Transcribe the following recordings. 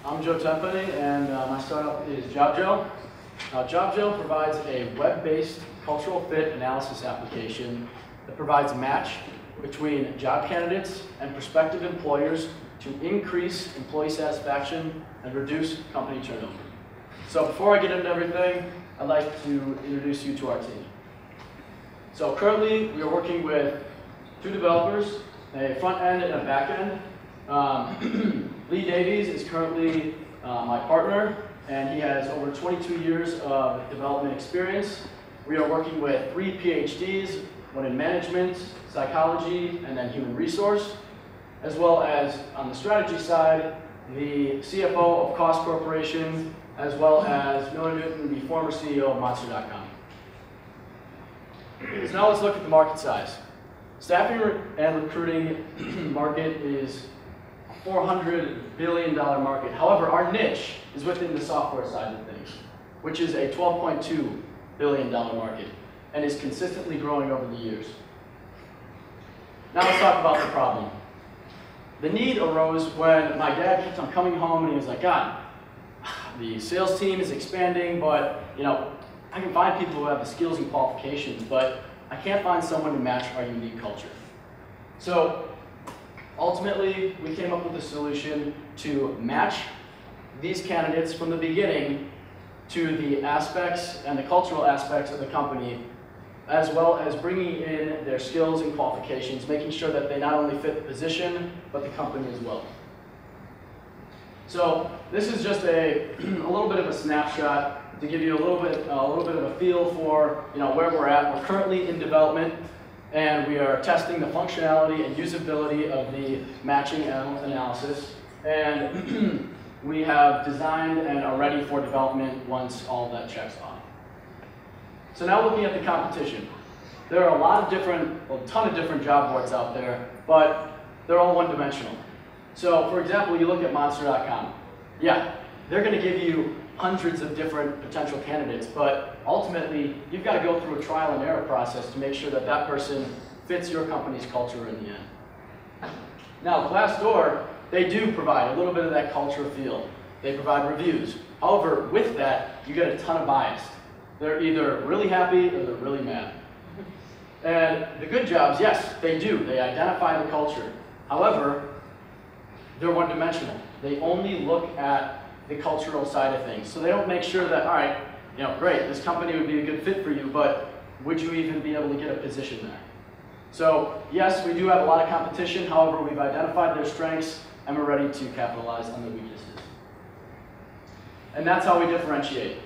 I'm Joe Tempany, and my startup is JobGel. JobGel provides a web-based cultural fit analysis application that provides a match between job candidates and prospective employers to increase employee satisfaction and reduce company turnover. So before I get into everything, I'd like to introduce you to our team. So currently, we are working with 2 developers, a front end and a back end. Lee Davies is currently my partner, and he has over 22 years of development experience. We are working with 3 PhDs, one in management, psychology, and then human resource, as well as on the strategy side, the CFO of Cost Corporation, as well as Miller Newton, the former CEO of Monster.com. So now let's look at the market size. Staffing and recruiting market is a $400 billion market. However, our niche is within the software side of things, which is a $12.2 billion market and is consistently growing over the years. Now let's talk about the problem. The need arose when my dad kept on coming home and he was like, God, the sales team is expanding, but I can find people who have the skills and qualifications, but I can't find someone to match our unique culture. So ultimately, we came up with a solution to match these candidates from the beginning to the aspects and the cultural aspects of the company, as well as bringing in their skills and qualifications, making sure that they not only fit the position, but the company as well. So this is just a little bit of a snapshot to give you a little bit of a feel for where we're at. We're currently in development, and we are testing the functionality and usability of the matching analysis. And we have designed and are ready for development once all of that checks off. So now looking at the competition. There are a ton of different job boards out there, but they're all one-dimensional. So for example, you look at Monster.com. Yeah, they're going to give you hundreds of different potential candidates, but ultimately, you've got to go through a trial and error process to make sure that that person fits your company's culture in the end. Now, Glassdoor, they do provide a little bit of that culture feel. They provide reviews. However, with that, you get a ton of bias. They're either really happy or they're really mad. And the good jobs, yes, they do. They identify the culture. However, they're one-dimensional. They only look at the cultural side of things. So they don't make sure that, all right, great, this company would be a good fit for you, but would you even be able to get a position there? So yes, we do have a lot of competition. However, we've identified their strengths and we're ready to capitalize on the weaknesses. And that's how we differentiate.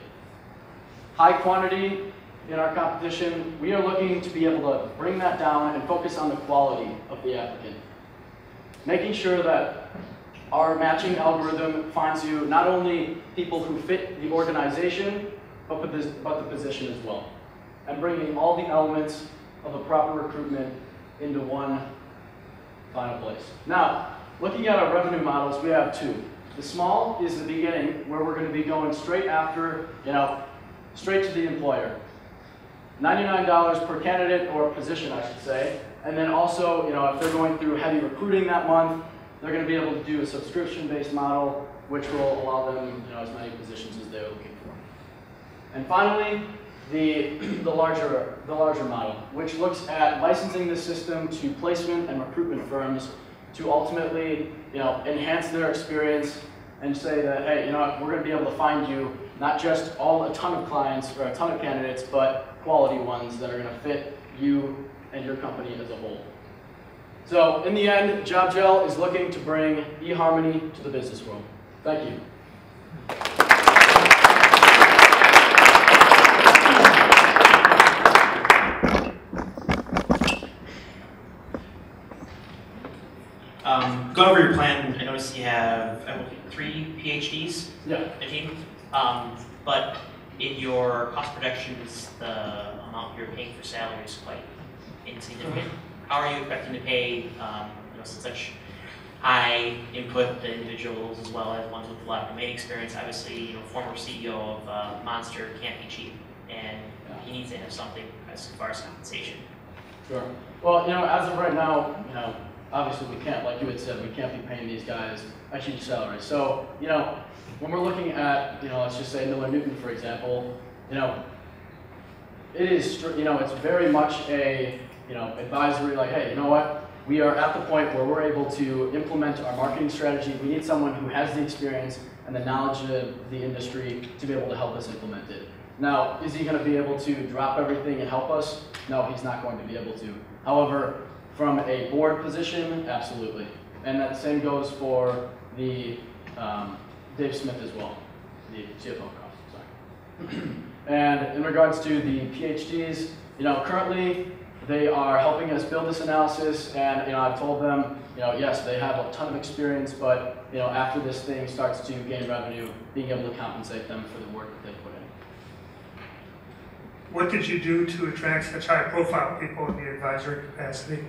High quantity in our competition, we are looking to be able to bring that down and focus on the quality of the applicant. Making sure that our matching algorithm finds you not only people who fit the organization, but the position as well. And bringing all the elements of a proper recruitment into one final place. Now, looking at our revenue models, we have 2. The small is the beginning, where we're going to be going straight after, straight to the employer. $99 per candidate or position, I should say. And then also, if they're going through heavy recruiting that month, they're going to be able to do a subscription-based model, which will allow them as many positions as they're looking for. And finally, the larger model, which looks at licensing the system to placement and recruitment firms to ultimately enhance their experience and say that, hey, we're going to be able to find you not just a ton of clients or a ton of candidates, but quality ones that are going to fit you and your company as a whole. So in the end, JobGel is looking to bring eHarmony to the business world. Thank you. Going over your plan, I noticed you have 3 PhDs in the team, but in your cost projections, the amount you're paying for salary is quite insignificant. How are you expecting to pay such high input individuals as well as ones with a lot of domain experience? Obviously, former CEO of Monster can't be cheap, and he needs to have something as far as compensation. Sure. Well, as of right now, obviously we can't, like you had said, we can't be paying these guys a huge salary. So, you know, when we're looking at, you know, let's just say Miller Newton, for example, you know, it is, you know, it's very much a, you know, advisory, like, hey, you know what? We are at the point where we're able to implement our marketing strategy. We need someone who has the experience and the knowledge of the industry to be able to help us implement it. Now, is he going to be able to drop everything and help us? No, he's not going to be able to. However, from a board position, absolutely. And that same goes for the Dave Smith as well, the CFO cost, sorry. And in regards to the PhDs, you know, currently they are helping us build this analysis, and you know, I've told them, you know, yes, they have a ton of experience, but you know, after this thing starts to gain revenue, being able to compensate them for the work that they put in. What did you do to attract such high-profile people in the advisory capacity?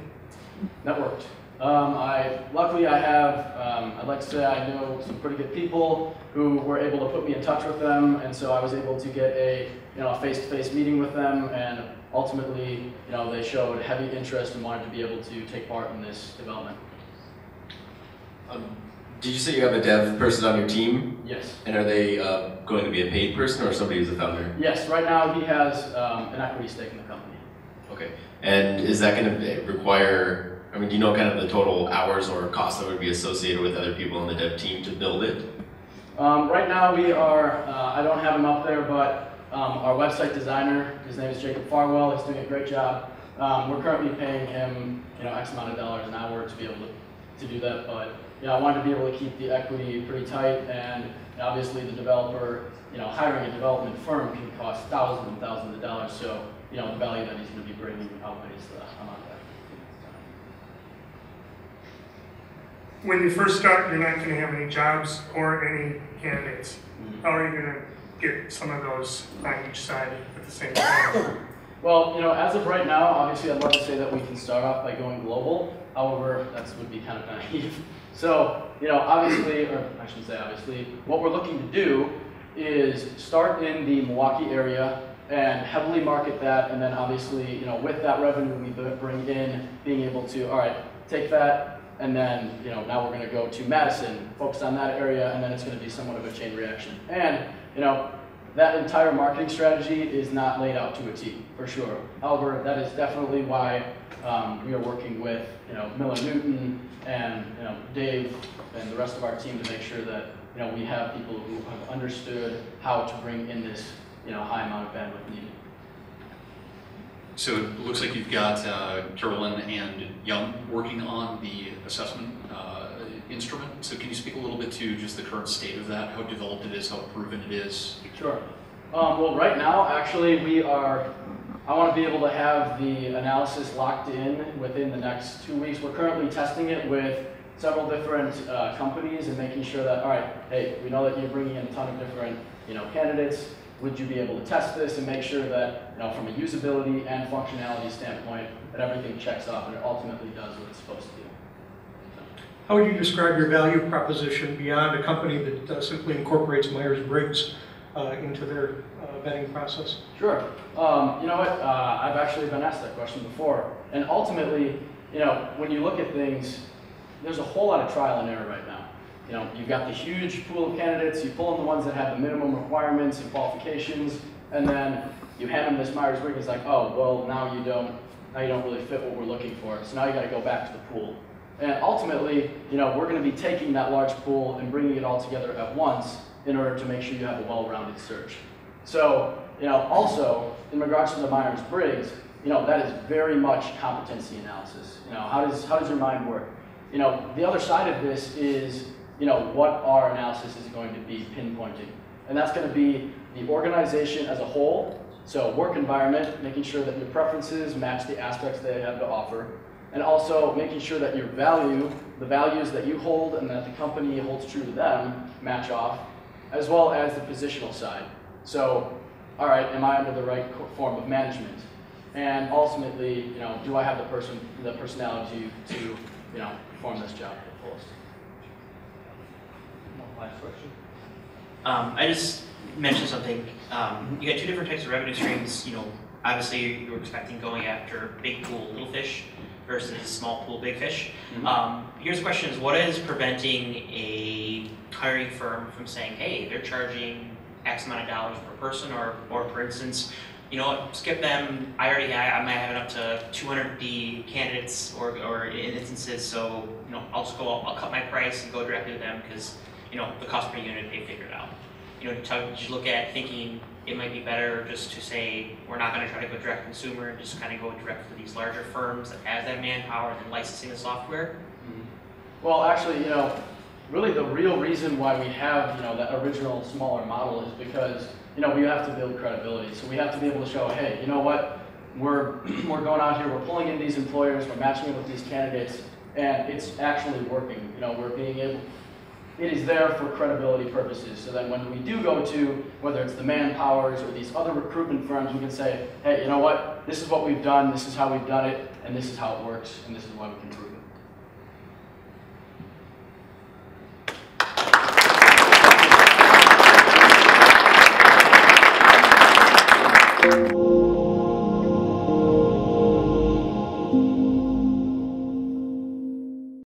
Networked. Luckily I have, I'd like to say I know some pretty good people who were able to put me in touch with them, and so I was able to get a, you know, a face-to-face meeting with them, and ultimately, you know, they showed heavy interest and wanted to be able to take part in this development. Did you say you have a dev person on your team? Yes. And are they going to be a paid person or somebody who's a founder? Yes, right now he has an equity stake in the company. Okay. And is that going to require, I mean, do you know kind of the total hours or costs that would be associated with other people on the dev team to build it? Right now we are, I don't have him up there, but our website designer, his name is Jacob Farwell, he's doing a great job. We're currently paying him, you know, X amount of dollars an hour to be able to do that, but yeah, I wanted to be able to keep the equity pretty tight, and obviously the developer, you know, hiring a development firm can cost thousands and thousands of dollars, so, you know, the value that he's going to be bringing outweighs the amount of equity. When you first start, you're not going to have any jobs or any candidates. How are you going to get some of those on each side at the same time? Well, you know, as of right now, obviously I'd love to say that we can start off by going global. However, that would be kind of naive. So, you know, obviously, or I shouldn't say obviously, what we're looking to do is start in the Milwaukee area and heavily market that, and then obviously, you know, with that revenue we bring in, being able to, all right, take that, and then, you know, now we're going to go to Madison, focus on that area, and then it's going to be somewhat of a chain reaction. And, you know, that entire marketing strategy is not laid out to a T, for sure. However, that is definitely why we are working with, you know, Miller Newton and, you know, Dave and the rest of our team to make sure that, you know, we have people who have understood how to bring in this, you know, high amount of bandwidth needed. So it looks like you've got Carolyn and Young working on the assessment instrument. So can you speak a little bit to just the current state of that, how developed it is, how proven it is? Sure. Well, right now, actually, I want to be able to have the analysis locked in within the next 2 weeks. We're currently testing it with several different companies and making sure that, all right, hey, we know that you're bringing in a ton of different, you know, candidates. Would you be able to test this and make sure that, you know, from a usability and functionality standpoint, that everything checks off and it ultimately does what it's supposed to do. How would you describe your value proposition beyond a company that simply incorporates Myers-Briggs into their vetting process? Sure. You know what? I've actually been asked that question before. And ultimately, you know, when you look at things, there's a whole lot of trial and error right now. You know, you've got the huge pool of candidates, you pull in the ones that have the minimum requirements and qualifications, and then you hand them this Myers-Briggs, it's like, oh, well, now you don't really fit what we're looking for. So now you got to go back to the pool. And ultimately, you know, we're going to be taking that large pool and bringing it all together at once in order to make sure you have a well-rounded search. So, you know, also, in regards to the Myers-Briggs, you know, that is very much competency analysis. You know, how does your mind work? You know, the other side of this is, you know, what our analysis is going to be pinpointing. And that's going to be the organization as a whole, so work environment, making sure that your preferences match the aspects they have to offer, and also making sure that your the values that you hold and that the company holds true to them, match off, as well as the positional side. So, all right, am I under the right form of management? And ultimately, you know, do I have the personality to, you know, perform this job to the fullest? Last question. I just mentioned something. You got two different types of revenue streams. You know, obviously you're expecting going after big pool, little fish versus small pool, big fish. Mhm. Here's the question: is what is preventing a hiring firm from saying, hey, they're charging X amount of dollars per person, or for instance, you know what, skip them. I might have up to 250 candidates or in instances, so you know, I'll cut my price and go directly to them because you know the cost per unit they figured out. You know, to look at thinking it might be better just to say we're not going to try to go direct consumer and just kind of go direct to these larger firms that has that manpower and then licensing the software. Well, actually, you know, really the real reason why we have, you know, that original smaller model is because, you know, we have to build credibility. So we have to be able to show, hey, you know what, we're going out here, we're pulling in these employers, we're matching it with these candidates, and it's actually working. You know, we're being able, it is there for credibility purposes. So then when we do go to, whether it's the Manpowers or these other recruitment firms, we can say, hey, you know what, this is what we've done, this is how we've done it, and this is how it works, and this is why we can prove it.